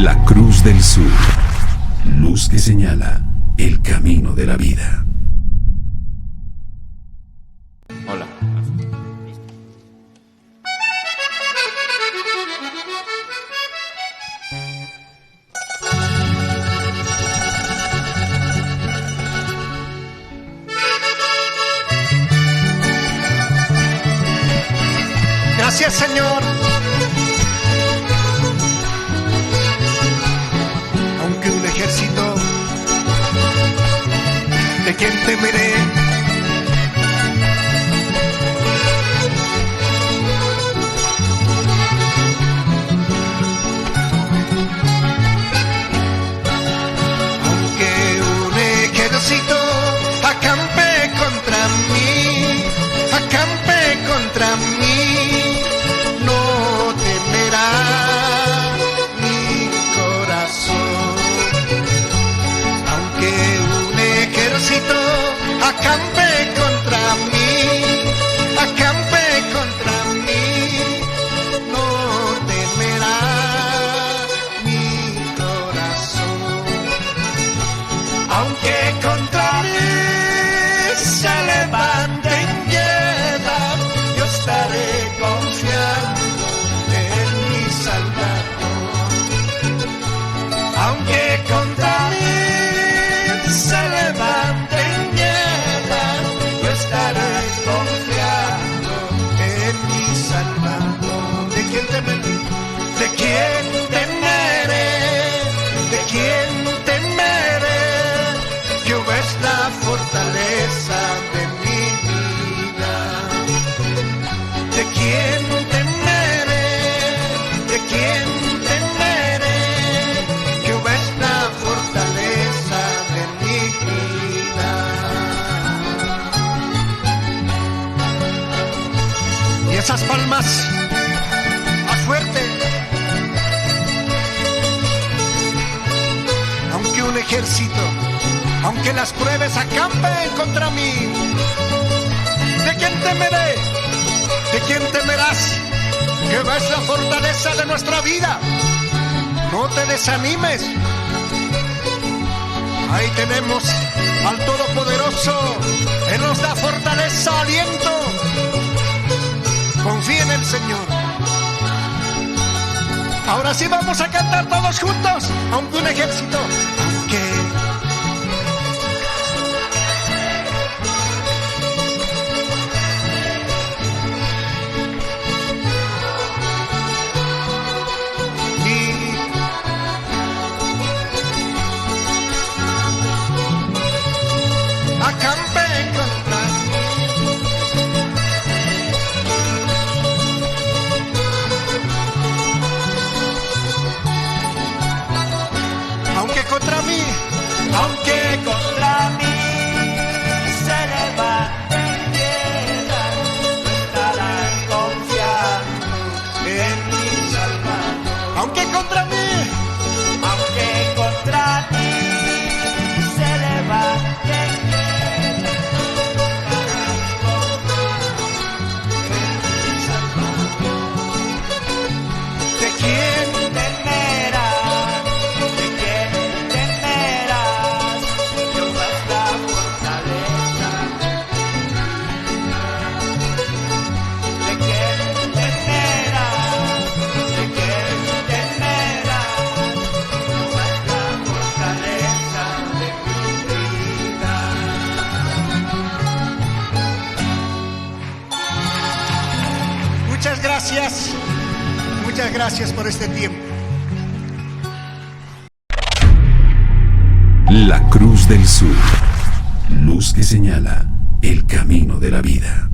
La Cruz del Sur. Luz que señala el camino de la vida. Hola. Gracias, Señor. Aunque un ejército, ¿de quién temeré? Aunque un ejército acampe contra mí, no temerá mi corazón. Aunque un ejército acampe contra mí, no temerá mi corazón. Aunque contra mí se levanten guerras, yo estaré confiando en mi Salvador. Aunque contra mí se levanten guerras, yo estaré confiando en mi Salvador. ¿De quién temeré? ¿De quién temeré? ¿De quién temeré? Jehová es la fortaleza de mi vida. ¿De quién temeré? ¿De quién temeré? Jehová es la fortaleza de mi vida. Y esas palmas, más fuerte. Aunque un ejército, aunque las pruebas acampen contra mí, ¿de quién temeré? ¿De quién temerás? Jehová es la fortaleza de nuestra vida. No te desanimes. Ahí tenemos al Todopoderoso. Él nos da fortaleza, aliento. Confía en el Señor. Ahora sí vamos a cantar todos juntos. Aunque un ejército, acampe contra mí, aunque contra mí se levanten guerras, estarán confiando en mi Salvador. Aunque contra mí se levanten guerras, ¿de quién temerás? ¿De quién temerás? Jehová es la fortaleza de mi vida. ¿De quién temerás? ¿De quién temerás? Jehová es la fortaleza de mi vida. Muchas gracias por este tiempo. La Cruz del Sur. Luz que señala el camino de la vida.